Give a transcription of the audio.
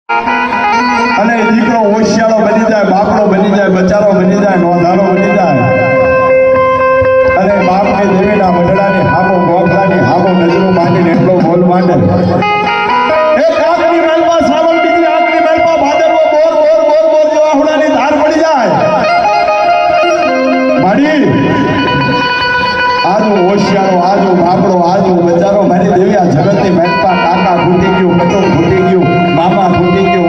અને દીકરો હોશિયારો બની જાય, બાપડો બની જાય, બચારો બની જાય, નોંધારો બની જાય અને બાપની દેવીના વડલાની હામો ગોખલાની હામો નજરો માંડીને એટલો બોલ માંડે એક આંખની મેલમાં શ્રાવણ બીજી આંખની મેલમાં ભાદરવો બોર બોર બોર બોર જેવા હુડાની ધાર પડી જાય માડી આજુ હોશિયારો, આજુ બાપડો, આજુ બચારો મારી દેવી આ જગતની મેલમાં કાકા ફૂટી ગયું, પટો ફૂટી ગયું, મામા ફૂટી ગયું,